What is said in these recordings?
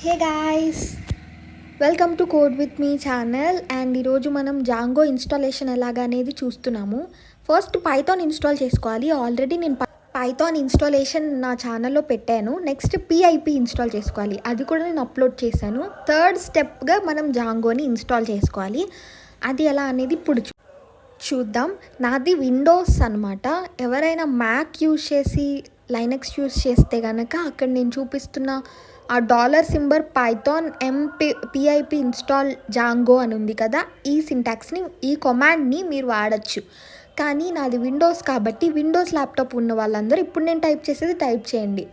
Hey guys, welcome to code with me channel. And ఈరోజు మనం Django installation ఎలాగా అనేది చూస్తున్నాము. ఫస్ట్ పైథాన్ ఇన్స్టాల్ చేసుకోవాలి. ఆల్రెడీ నేను పైథాన్ ఇన్స్టాలేషన్ నా ఛానల్లో పెట్టాను. నెక్స్ట్ పిఐపి ఇన్స్టాల్ చేసుకోవాలి, అది కూడా నేను అప్లోడ్ చేశాను. థర్డ్ స్టెప్గా మనం జాంగోని ఇన్స్టాల్ చేసుకోవాలి. అది ఎలా అనేది ఇప్పుడు చూద్దాం. నాది విండోస్ అనమాట. ఎవరైనా మ్యాక్ యూజ్ చేసి లైనక్స్ యూజ్ చేస్తే కనుక అక్కడ నేను చూపిస్తున్న ఆ $symbol Python PIP install Django అని ఉంది కదా, ఈ సింటాక్స్ని, ఈ కమాండ్ని మీరు వాడచ్చు. కానీ నాది విండోస్ కాబట్టి విండోస్ ల్యాప్టాప్ ఉన్న వాళ్ళందరూ ఇప్పుడు నేను టైప్ చేసేది టైప్ చేయండి.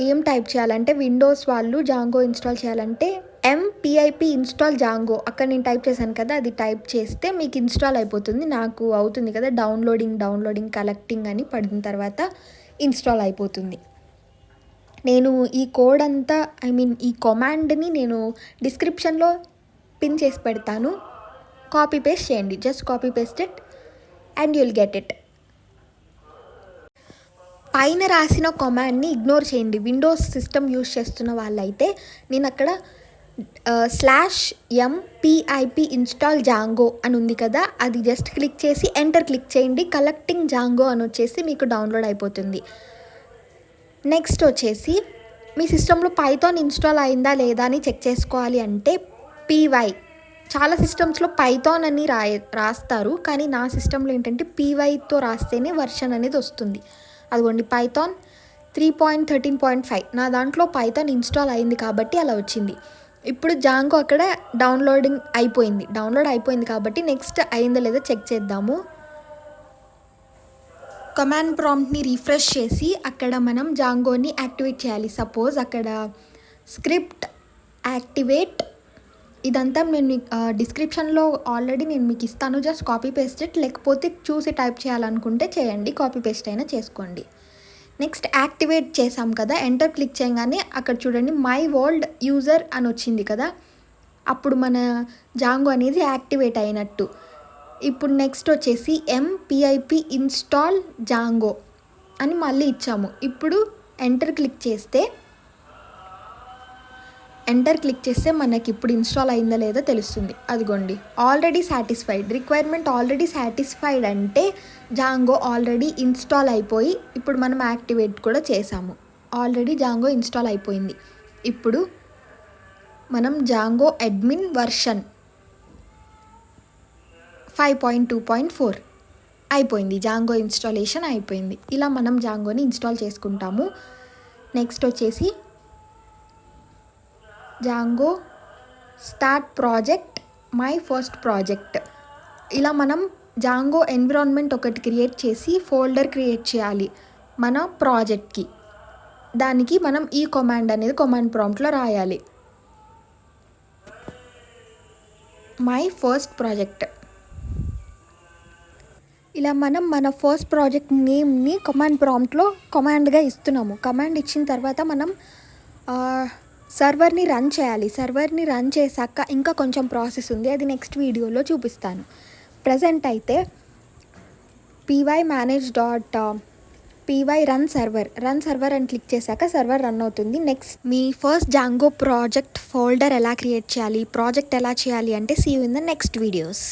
ఏం టైప్ చేయాలంటే, విండోస్ వాళ్ళు జాంగో ఇన్స్టాల్ చేయాలంటే పిఐపి ఇన్స్టాల్ జాంగో, అక్కడ నేను టైప్ చేశాను కదా, అది టైప్ చేస్తే మీకు ఇన్స్టాల్ అయిపోతుంది. నాకు అవుతుంది కదా, డౌన్లోడింగ్ కలెక్టింగ్ అని పడిన తర్వాత ఇన్స్టాల్ అయిపోతుంది. నేను ఈ కోడ్ అంతా ఈ కమాండ్ని నేను డిస్క్రిప్షన్లో పిన్ చేసి పెడతాను. కాపీ పేస్ట్ చేయండి, just copy paste it and you'll get it. పైన రాసిన కమాండ్ని ఇగ్నోర్ చేయండి. విండోస్ సిస్టమ్ యూజ్ చేస్తున్న వాళ్ళైతే నేను అక్కడ /mpip ఇన్స్టాల్ జాంగో అని ఉంది కదా, అది జస్ట్ క్లిక్ చేసి ఎంటర్ క్లిక్ చేయండి. కలెక్టింగ్ జాంగో అని వచ్చేసి మీకు డౌన్లోడ్ అయిపోతుంది. నెక్స్ట్ వచ్చేసి మీ సిస్టంలో పైథాన్ ఇన్స్టాల్ అయిందా లేదా అని చెక్ చేసుకోవాలి అంటే py. చాలా సిస్టమ్స్లో పైథాన్ అని రాస్తారు, కానీ నా సిస్టంలో ఏంటంటే pyతో రాస్తేనే వర్షన్ అనేది వస్తుంది. అదిగోండి, పైథాన్ 3.13.5 నా దాంట్లో పైథాన్ ఇన్స్టాల్ అయింది కాబట్టి అలా వచ్చింది. ఇప్పుడు జాంగో అక్కడ డౌన్లోడ్ అయిపోయింది కాబట్టి నెక్స్ట్ అయిందో లేదో చెక్ చేద్దాము. కమాండ్ ప్రాంప్ట్ని రిఫ్రెష్ చేసి అక్కడ మనం జాంగోని యాక్టివేట్ చేయాలి. సపోజ్ అక్కడ స్క్రిప్ట్ యాక్టివేట్ ఇదంతా నేను డిస్క్రిప్షన్లో ఆల్రెడీ నేను మీకు ఇస్తాను, జస్ట్ కాపీ పేస్ట్ ఇట్. లేకపోతే చూసి టైప్ చేయాలనుకుంటే చేయండి, కాపీ పేస్ట్ అయినా చేసుకోండి. నెక్స్ట్ యాక్టివేట్ చేసాం కదా, ఎంటర్ క్లిక్ చేయగానే అక్కడ చూడండి మై వరల్డ్ యూజర్ అని వచ్చింది కదా, అప్పుడు మన జాంగో అనేది యాక్టివేట్ అయినట్టు. ఇప్పుడు నెక్స్ట్ వచ్చేసి mpip ఇన్స్టాల్ జాంగో అని మళ్ళీ ఇచ్చాము. ఇప్పుడు ఎంటర్ క్లిక్ చేస్తే మనకి ఇప్పుడు ఇన్స్టాల్ అయిందా లేదో తెలుస్తుంది. అదిగోండి, already satisfied, requirement already satisfied అంటే జాంగో ఆల్రెడీ ఇన్స్టాల్ అయిపోయి ఇప్పుడు మనం యాక్టివేట్ కూడా చేసాము. ఆల్రెడీ జాంగో ఇన్స్టాల్ అయిపోయింది. ఇప్పుడు మనం జాంగో అడ్మిన్ వర్షన్ 5.2.4 అయిపోయింది. జాంగో ఇన్స్టాలేషన్ అయిపోయింది. ఇలా మనం జాంగోని ఇన్స్టాల్ చేసుకుంటాము. నెక్స్ట్ వచ్చేసి Django start project, my first project. ఇలా మనం జాంగో ఎన్విరాన్మెంట్ ఒకటి క్రియేట్ చేసి ఫోల్డర్ క్రియేట్ చేయాలి మన ప్రాజెక్ట్కి. దానికి మనం ఈ కమాండ్ అనేది కమాండ్ ప్రాంప్ట్లో రాయాలి, మై ఫస్ట్ ప్రాజెక్ట్. ఇలా మనం మన ఫస్ట్ ప్రాజెక్ట్ నేమ్ని కమాండ్ ప్రాంప్ట్లో కమాండ్గా ఇస్తున్నాము. కమాండ్ ఇచ్చిన తర్వాత మనం సర్వర్ని రన్ చేయాలి. సర్వర్ని రన్ చేశాక ఇంకా కొంచెం ప్రాసెస్ ఉంది, అది నెక్స్ట్ వీడియోలో చూపిస్తాను. ప్రజెంట్ అయితే py manage.py రన్ సర్వర్ అని క్లిక్ చేశాక సర్వర్ రన్ అవుతుంది. నెక్స్ట్ మీ ఫస్ట్ జాంగో ప్రాజెక్ట్ ఫోల్డర్ ఎలా క్రియేట్ చేయాలి, ప్రాజెక్ట్ ఎలా చేయాలి అంటే see you in the next videos.